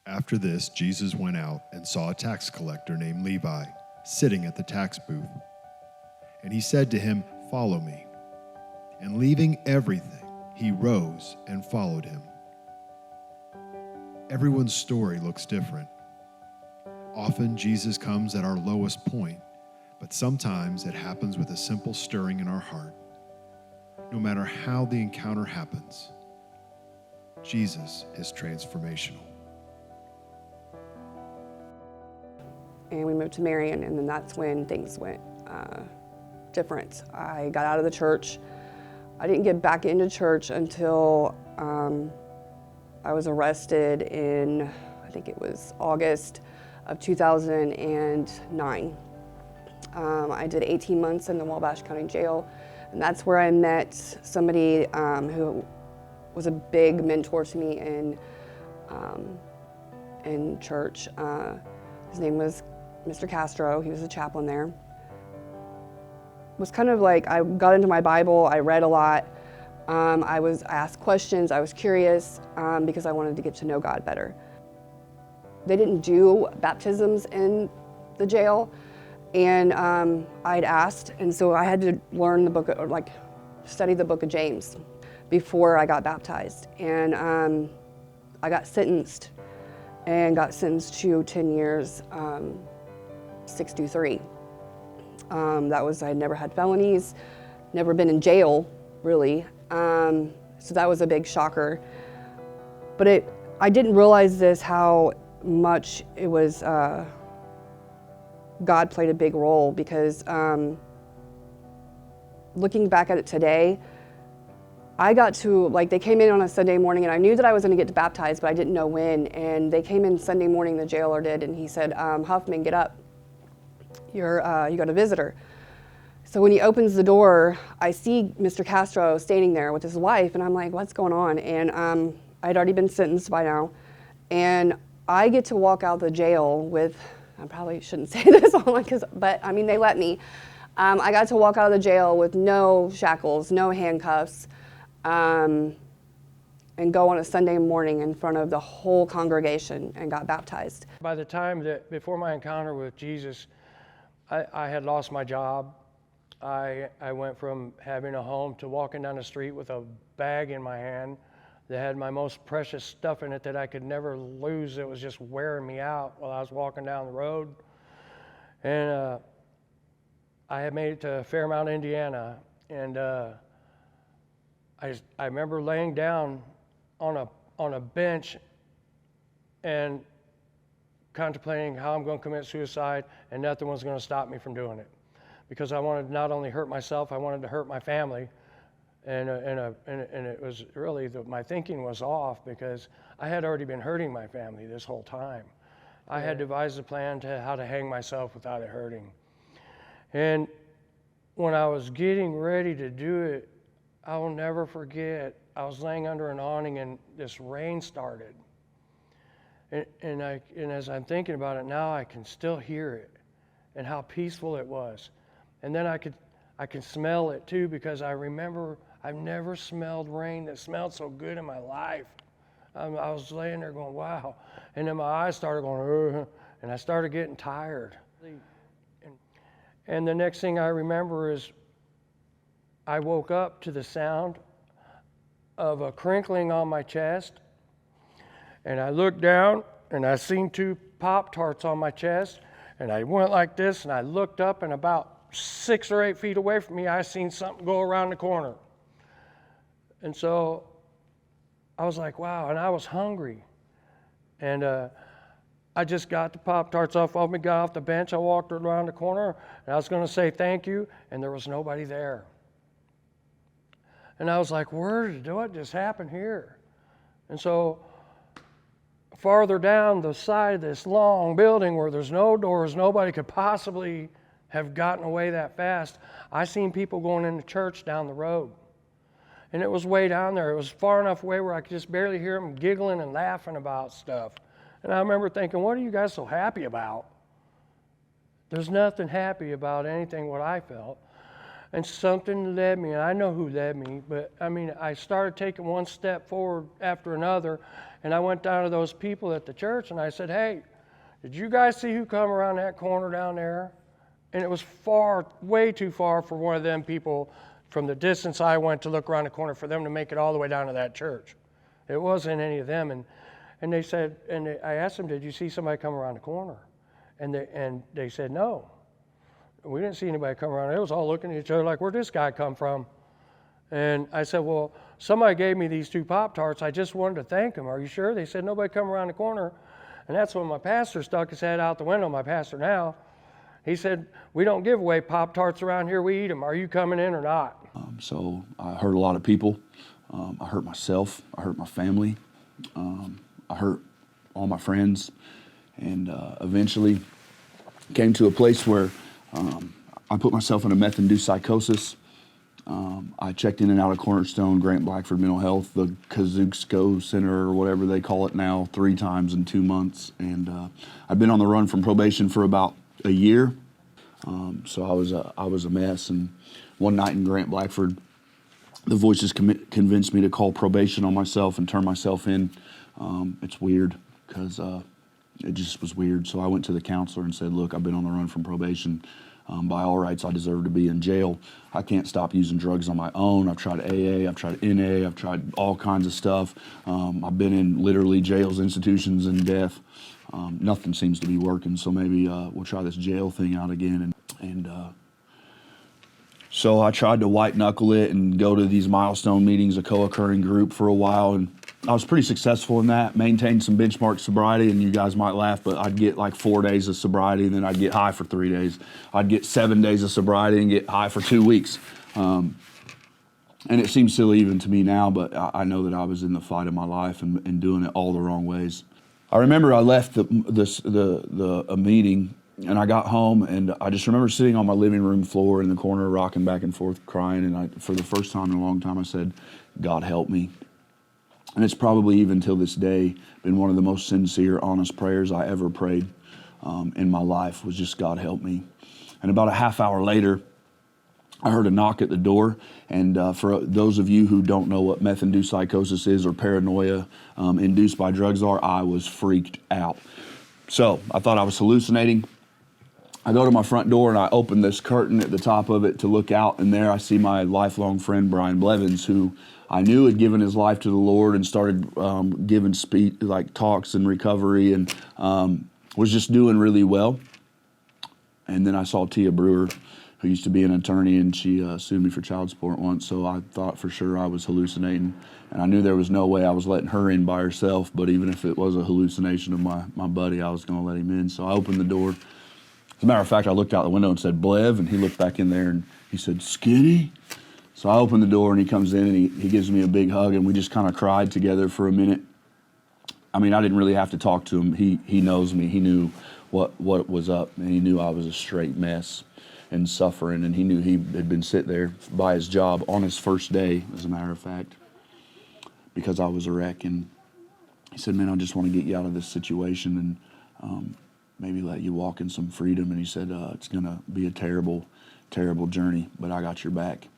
After this, Jesus went out and saw a tax collector named Levi sitting at the tax booth. And he said to him, "Follow me." And leaving everything, he rose and followed him. Everyone's story looks different. Often Jesus comes at our lowest point, but sometimes it happens with a simple stirring in our heart. No matter how the encounter happens, Jesus is transformational. And we moved to Marion, and then that's when things went different. I got out of the church. I didn't get back into church until I was arrested in, I think it was August of 2009. I did 18 months in the Wabash County Jail, and that's where I met somebody who was a big mentor to me in church. His name was Mr. Castro. He was a chaplain there. It was kind of like I got into my Bible, I read a lot. I was asked questions, I was curious because I wanted to get to know God better. They didn't do baptisms in the jail, and I'd asked, and so I had to learn the book, or like study the book of James before I got baptized. And I got sentenced to 10 years, 6-3. That was, I had never had felonies, never been in jail, really. So that was a big shocker. But I didn't realize this, how much it was, God played a big role, because looking back at it today, I got to, like, they came in on a Sunday morning, and I knew that I was going to get baptized, but I didn't know when. And they came in Sunday morning, the jailer did, and he said, "Huffman, get up. You got a visitor." So when he opens the door, I see Mr. Castro standing there with his wife, and I'm like, "What's going on?" And I'd already been sentenced by now, and I get to walk out the jail with, I probably shouldn't say this online, but I mean, they let me. I got to walk out of the jail with no shackles, no handcuffs, and go on a Sunday morning in front of the whole congregation and got baptized. By the time that, before my encounter with Jesus, I had lost my job. I went from having a home to walking down the street with a bag in my hand that had my most precious stuff in it that I could never lose. It was just wearing me out while I was walking down the road. And I had made it to Fairmount, Indiana, and I remember laying down on a bench and contemplating how I'm going to commit suicide, and nothing was going to stop me from doing it, because I wanted to not only hurt myself, I wanted to hurt my family, and it was really my thinking was off, because I had already been hurting my family this whole time. I had devised a plan to how to hang myself without it hurting, and when I was getting ready to do it, I will never forget, I was laying under an awning and this rain started. And as I'm thinking about it now, I can still hear it and how peaceful it was. And then I can smell it too, because I remember I've never smelled rain that smelled so good in my life. I was laying there going, wow. And then my eyes started going, and I started getting tired. And the next thing I remember is I woke up to the sound of a crinkling on my chest, and I looked down and I seen 2 Pop-Tarts on my chest, and I went like this, and I looked up, and about 6 or 8 feet away from me, I seen something go around the corner. And so I was like, wow, and I was hungry. And I just got the Pop-Tarts off me, got off the bench, I walked around the corner, and I was going to say thank you, and there was nobody there. And I was like, what just happened here? And so farther down the side of this long building where there's no doors, nobody could possibly have gotten away that fast, I seen people going into church down the road. And it was way down there. It was far enough away where I could just barely hear them giggling and laughing about stuff. And I remember thinking, what are you guys so happy about? There's nothing happy about anything what I felt. And something led me, and I know who led me, but I mean, I started taking one step forward after another, and I went down to those people at the church and I said, hey, did you guys see who come around that corner down there? And it was far, way too far for one of them people from the distance I went to look around the corner for them to make it all the way down to that church. It wasn't any of them. And they said, I asked them, did you see somebody come around the corner? And they said, no. We didn't see anybody come around. They was all looking at each other like, where'd this guy come from? And I said, well, somebody gave me these 2 Pop-Tarts. I just wanted to thank them. Are you sure? They said, nobody come around the corner. And that's when my pastor stuck his head out the window, my pastor now. He said, we don't give away Pop-Tarts around here. We eat them. Are you coming in or not? So I hurt a lot of people. I hurt myself. I hurt my family. I hurt all my friends. And eventually came to a place where I put myself in a meth-induced psychosis. I checked in and out of Cornerstone, Grant Blackford Mental Health, the Kazuxco Center, or whatever they call it now, 3 times in 2 months. And I've been on the run from probation for about a year. So I was a mess. And one night in Grant Blackford, the voices convinced me to call probation on myself and turn myself in. It's weird because it just was weird. So I went to the counselor and said, look, I've been on the run from probation. By all rights, I deserve to be in jail. I can't stop using drugs on my own. I've tried AA, I've tried NA, I've tried all kinds of stuff. I've been in literally jails, institutions, and death. Nothing seems to be working, so maybe we'll try this jail thing out again. So I tried to white knuckle it and go to these milestone meetings, a co-occurring group for a while, and I was pretty successful in that, maintained some benchmark sobriety, and you guys might laugh, but I'd get like 4 days of sobriety, and then I'd get high for 3 days. I'd get 7 days of sobriety and get high for 2 weeks. And it seems silly even to me now, but I know that I was in the fight of my life and doing it all the wrong ways. I remember I left a meeting, and I got home, and I just remember sitting on my living room floor in the corner, rocking back and forth, crying, and for the first time in a long time, I said, God help me. And it's probably even till this day been one of the most sincere, honest prayers I ever prayed in my life, was just God help me. And about a half hour later, I heard a knock at the door, and for those of you who don't know what meth-induced psychosis is or paranoia induced by drugs are, I was freaked out. So I thought I was hallucinating. I go to my front door and I open this curtain at the top of it to look out, and there I see my lifelong friend Brian Blevins, who I knew had given his life to the Lord and started giving talks in recovery, and was just doing really well. And then I saw Tia Brewer, who used to be an attorney, and she sued me for child support once, so I thought for sure I was hallucinating. And I knew there was no way I was letting her in by herself, but even if it was a hallucination of my buddy, I was going to let him in. So I opened the door. As a matter of fact, I looked out the window and said, Blev, and he looked back in there and he said, Skinny? So I opened the door and he comes in and he gives me a big hug, and we just kind of cried together for a minute. I mean, I didn't really have to talk to him. He knows me. He knew what was up, and he knew I was a straight mess and suffering, and he knew he had been sitting there by his job on his first day, as a matter of fact, because I was a wreck. And he said, man, I just want to get you out of this situation and maybe let you walk in some freedom. And he said, it's going to be a terrible, terrible journey, but I got your back.